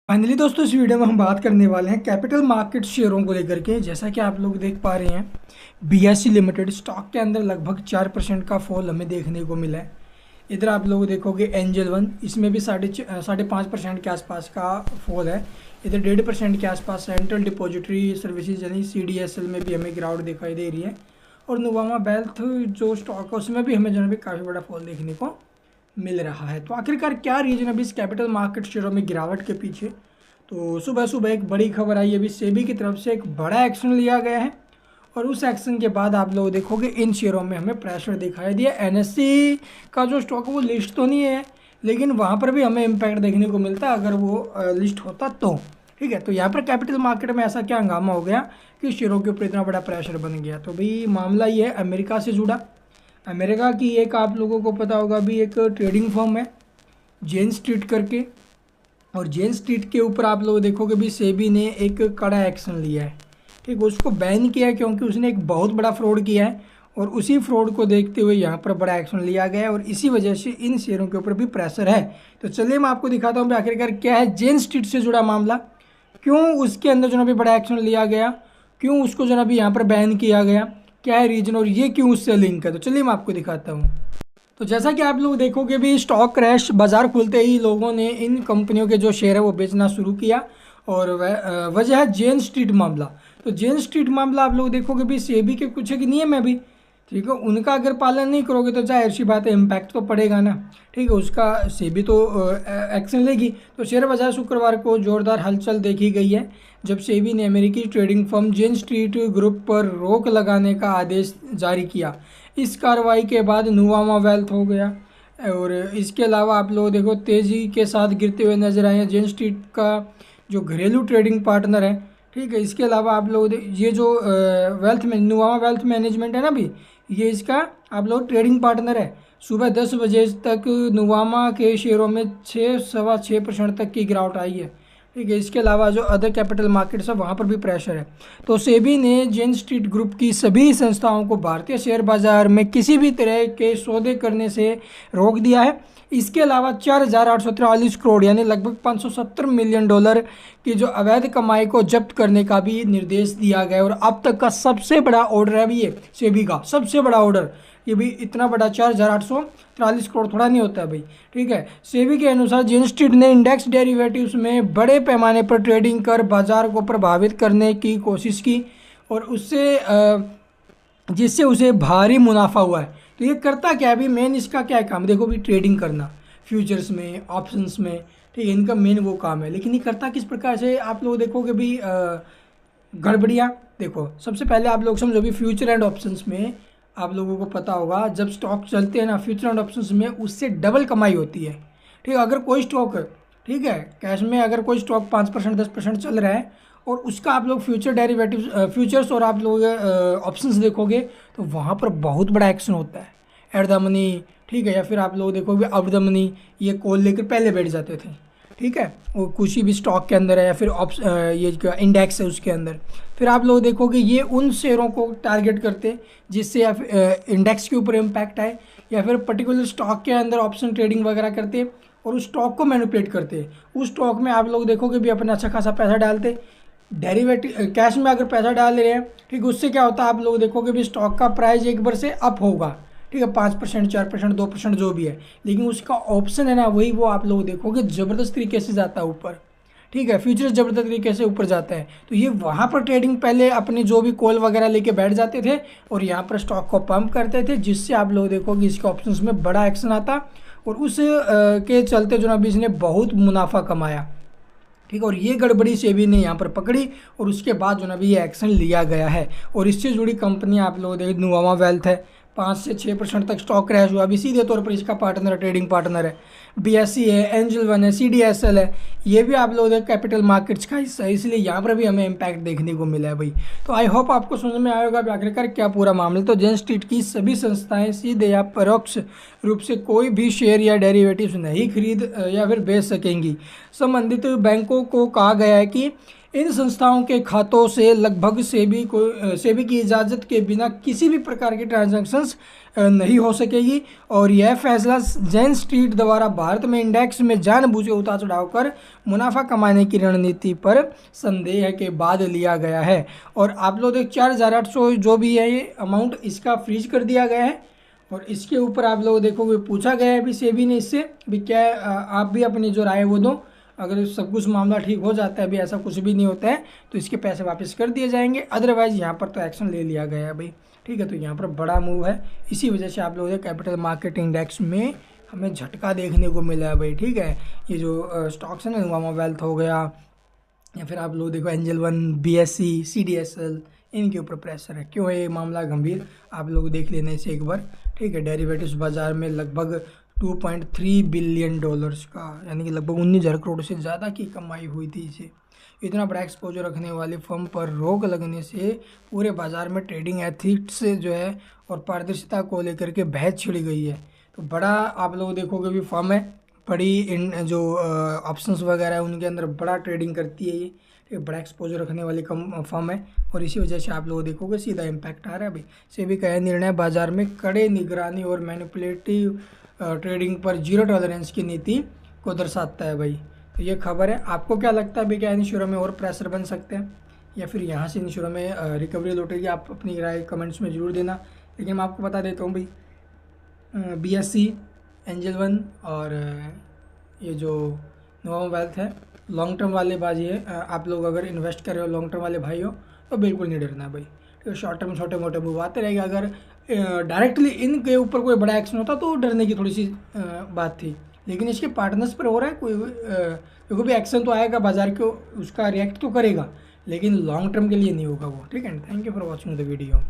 Finally दोस्तों इस video में हम बात करने वाले हैं कैपिटल मार्केट शेयरों को लेकर के। जैसा कि आप लोग देख पा रहे हैं, बीएसई लिमिटेड स्टॉक के अंदर लगभग 4% का फॉल हमें देखने को मिला है। इधर आप लोग देखोगे एंजल वन, इसमें भी साढ़े 5% के आसपास का फॉल है। इधर 1.5% के आसपास सेंट्रल डिपॉजिटरी सर्विसेज यानी CDSL में भी हमें गिरावट दिखाई दे रही है। और नुवामा वेल्थ जो स्टॉक है उसमें भी हमें जो है काफ़ी बड़ा फॉल देखने को मिल रहा है। तो आखिरकार क्या रीजन अभी इस कैपिटल मार्केट शेयरों में गिरावट के पीछे? तो सुबह सुबह एक बड़ी खबर आई, अभी सेबी की तरफ से एक बड़ा एक्शन लिया गया है और उस एक्शन के बाद आप लोग देखोगे इन शेयरों में हमें प्रेशर दिखाई दिया। NSE का जो स्टॉक है वो लिस्ट तो नहीं है, लेकिन वहाँ पर भी हमें इम्पैक्ट देखने को मिलता अगर वो लिस्ट होता तो। ठीक है, तो यहाँ पर कैपिटल मार्केट में ऐसा क्या हंगामा हो गया कि शेयरों के ऊपर इतना बड़ा प्रेशर बन गया? तो भाई मामला ये है अमेरिका से जुड़ा। अमेरिका की एक आप लोगों को पता होगा भी एक ट्रेडिंग फर्म है जेन स्ट्रीट करके, और जेन स्ट्रीट के ऊपर आप लोग देखोगे भी सेबी ने एक कड़ा एक्शन लिया है। ठीक, उसको बैन किया है क्योंकि उसने एक बहुत बड़ा फ्रॉड किया है और उसी फ्रॉड को देखते हुए यहाँ पर बड़ा एक्शन लिया गया है और इसी वजह से इन शेयरों के ऊपर भी प्रेशर है। तो चलिए मैं आपको दिखाता हूँ आखिरकार क्या है जेन स्ट्रीट से जुड़ा मामला, क्यों उसके अंदर जो है बड़ा एक्शन लिया गया, क्यों उसको जो है यहाँ पर बैन किया गया, क्या है रीजन और ये क्यों उससे लिंक है। तो चलिए मैं आपको दिखाता हूँ। तो जैसा कि आप लोग देखोगे भी स्टॉक क्रैश, बाजार खुलते ही लोगों ने इन कंपनियों के जो शेयर है वो बेचना शुरू किया और वजह है जेन स्ट्रीट मामला। तो जेन स्ट्रीट मामला आप लोग देखोगे भी सेबी के कुछ एक नियम है भी, ठीक है, उनका अगर पालन नहीं करोगे तो जाहिर सी बात है इम्पैक्ट तो पड़ेगा ना। ठीक है, उसका सेबी तो एक्शन लेगी। तो शेयर बाजार शुक्रवार को जोरदार हलचल देखी गई है जब सेबी ने अमेरिकी ट्रेडिंग फर्म जेन स्ट्रीट ग्रुप पर रोक लगाने का आदेश जारी किया। इस कार्रवाई के बाद नुवामा वेल्थ हो गया और इसके अलावा आप लोग देखो तेज़ी के साथ गिरते हुए नजर आए हैं जेन स्ट्रीट का जो घरेलू ट्रेडिंग पार्टनर है। ठीक है, इसके अलावा आप लोग ये जो वेल्थ में नुवामा वेल्थ मैनेजमेंट है ना भी, ये इसका आप लोग ट्रेडिंग पार्टनर है। सुबह 10 बजे तक नुवामा के शेयरों में 6.6% तक की गिरावट आई है। ठीक है, इसके अलावा जो अदर कैपिटल मार्केट्स है वहाँ पर भी प्रेशर है। तो सेबी ने जेन स्ट्रीट ग्रुप की सभी संस्थाओं को भारतीय शेयर बाजार में किसी भी तरह के सौदे करने से रोक दिया है। इसके अलावा 4,843 करोड़ यानी लगभग $570 मिलियन की जो अवैध कमाई को जब्त करने का भी निर्देश दिया गया और अब तक का सबसे बड़ा ऑर्डर है अभी ये सेबी का सबसे बड़ा ऑर्डर। ये भी इतना बड़ा 4,843 करोड़ थोड़ा नहीं होता है भाई। ठीक है, सेबी के अनुसार जेन स्ट्रीट ने इंडेक्स डेरिवेटिव्स में बड़े पैमाने पर ट्रेडिंग कर बाजार को प्रभावित करने की कोशिश की और उससे जिससे उसे भारी मुनाफा हुआ है। तो ये करता क्या है अभी, मेन इसका क्या है काम, देखो भी ट्रेडिंग करना फ्यूचर्स में, ऑप्शंस में। ठीक है, इनका मेन वो काम है, लेकिन ये करता किस प्रकार से आप लोग देखोगे भी गड़बड़ियाँ। देखो सबसे पहले आप लोग समझो भी फ्यूचर एंड ऑप्शंस में आप लोगों को पता होगा जब स्टॉक चलते हैं ना फ्यूचर एंड ऑप्शंस में, उससे डबल कमाई होती है। ठीक है, अगर कोई स्टॉक, ठीक है, कैश में अगर कोई स्टॉक 5% 10% चल रहा है और उसका आप लोग फ्यूचर डेरिवेटिव फ्यूचर्स और आप लोग ऑप्शंस देखोगे तो वहाँ पर बहुत बड़ा एक्शन होता है एट द मनी। ठीक है, या फिर आप लोग देखोगे आउट द मनी, ये कॉल लेकर पहले बैठ जाते थे। ठीक है, वो कुछ भी स्टॉक के अंदर है या फिर ये जो इंडेक्स है उसके अंदर, फिर आप लोग देखोगे ये उन शेयरों को टारगेट करते जिससे या फिर इंडेक्स के ऊपर इम्पैक्ट आए या फिर पर्टिकुलर स्टॉक के अंदर ऑप्शन ट्रेडिंग वगैरह करते और उस स्टॉक को मैनिपुलेट करते। उस स्टॉक में आप लोग देखोगे भी अपना अच्छा खासा पैसा डालते, डेरिवेटिव कैश में अगर पैसा डाल रहे हैं, ठीक, उससे क्या होता है आप लोग देखोगे भी स्टॉक का प्राइस एक बार से अप होगा। ठीक है, 5% 4% 2% जो भी है, लेकिन उसका ऑप्शन है ना वही वो आप लोग देखोगे ज़बरदस्त तरीके से जाता है ऊपर। ठीक है, फ्यूचर ज़बरदस्त तरीके से ऊपर जाता है। तो ये वहाँ पर ट्रेडिंग पहले अपनी जो भी कॉल वगैरह लेके बैठ जाते थे और यहाँ पर स्टॉक को पंप करते थे, जिससे आप लोग देखोगे इसके ऑप्शंस में बड़ा एक्शन आता और उस के चलते जो ना भी इसने बहुत मुनाफा कमाया। ठीक है, और ये गड़बड़ी सेबी ने यहाँ पर पकड़ी और उसके बाद जो ना भी ये एक्शन लिया गया है और इससे जुड़ी कंपनी आप लोग देखें नुवामा वेल्थ है, 5 से 6% तक स्टॉक क्रैश हुआ। अभी सीधे तौर पर इसका पार्टनर है, ट्रेडिंग पार्टनर है, बीएसई है, एंजल वन है, CDSL है, ये भी आप लोग कैपिटल मार्केट्स का हिस्सा है, इसलिए यहाँ पर भी हमें इम्पैक्ट देखने को मिला है भाई। तो आई होप आपको समझ में आएगा आखिरकार क्या पूरा मामला। तो जेन स्ट्रीट की सभी संस्थाएं सीधे या परोक्ष रूप से कोई भी शेयर या डेरिवेटिव्स नहीं खरीद या फिर बेच सकेंगी। संबंधित बैंकों को कहा गया है कि इन संस्थाओं के खातों से लगभग सेबी की इजाज़त के बिना किसी भी प्रकार के ट्रांजैक्शंस नहीं हो सकेगी। और यह फैसला जैन स्ट्रीट द्वारा भारत में इंडेक्स में जानबूझ उतार चढ़ाव कर मुनाफा कमाने की रणनीति पर संदेह के बाद लिया गया है। और आप लोग देख 4,800 जो भी है ये अमाउंट इसका फ्रीज कर दिया गया है। और इसके ऊपर आप लोग देखोगे पूछा गया है भी सेबी ने इससे भी क्या आप भी अपनी जो राय वो दो। अगर सब कुछ मामला ठीक हो जाता है, अभी ऐसा कुछ भी नहीं होता है, तो इसके पैसे वापस कर दिए जाएंगे। अदरवाइज यहाँ पर तो एक्शन ले लिया गया है भाई, ठीक है। तो यहाँ पर बड़ा मूव है, इसी वजह से आप लोगों ने कैपिटल मार्केट इंडेक्स में हमें झटका देखने को मिला है भाई, ठीक है। ये जो स्टॉक्स है ना, नुवामा वेल्थ हो गया, या फिर आप लोग देखो एंजल वन, BSE, CDSL, इनके ऊपर प्रेशर है। क्यों है ये मामला गंभीर, आप लोग देख लेने से एक बार, ठीक है। डेरिवेटिव्स बाजार में लगभग 2.3 बिलियन डॉलर्स का, यानी कि लगभग 19,000 करोड़ से ज़्यादा की कमाई हुई थी इसे। इतना बड़ा एक्सपोजर रखने वाली फर्म पर रोक लगने से पूरे बाजार में ट्रेडिंग एथिक्स जो है और पारदर्शिता को लेकर के बहस छिड़ गई है। तो बड़ा आप लोग देखोगे भी फर्म है, बड़ी इन जो ऑप्शंस वगैरह है उनके अंदर बड़ा ट्रेडिंग करती है ये, एक बड़ा एक्सपोजर रखने वाली कम फर्म है। और इसी वजह से आप लोग देखोगे सीधा इम्पैक्ट आ रहा है भाई। सेबी का यह निर्णय बाजार में कड़े निगरानी और मैनिपुलेटिव ट्रेडिंग पर जीरो टॉलरेंस की नीति को दर्शाता है भाई। तो ये खबर है। आपको क्या लगता है भाई, क्या इन शेयरों में और प्रेशर बन सकते हैं या फिर यहाँ से इन शेयरों में रिकवरी लौटेगी? आप अपनी राय कमेंट्स में ज़रूर देना। लेकिन मैं आपको बता देता हूँ भाई, BSE, एंजल वन और ये जो नुवामा वेल्थ है, लॉन्ग टर्म वाले बाजी है। आप लोग अगर इन्वेस्ट कर रहे हो, लॉन्ग टर्म वाले भाई हो, तो बिल्कुल नहीं डरना भाई। तो शॉर्ट टर्म छोटे मोटे मूव आते रहेगा। अगर डायरेक्टली इनके ऊपर कोई बड़ा एक्शन होता तो डरने की थोड़ी सी बात थी, लेकिन इसके पार्टनर्स पर हो रहा है, कोई भी एक्शन तो आएगा बाजार को, उसका रिएक्ट तो करेगा, लेकिन लॉन्ग टर्म के लिए नहीं होगा वो, ठीक है। Thank you for watching the video.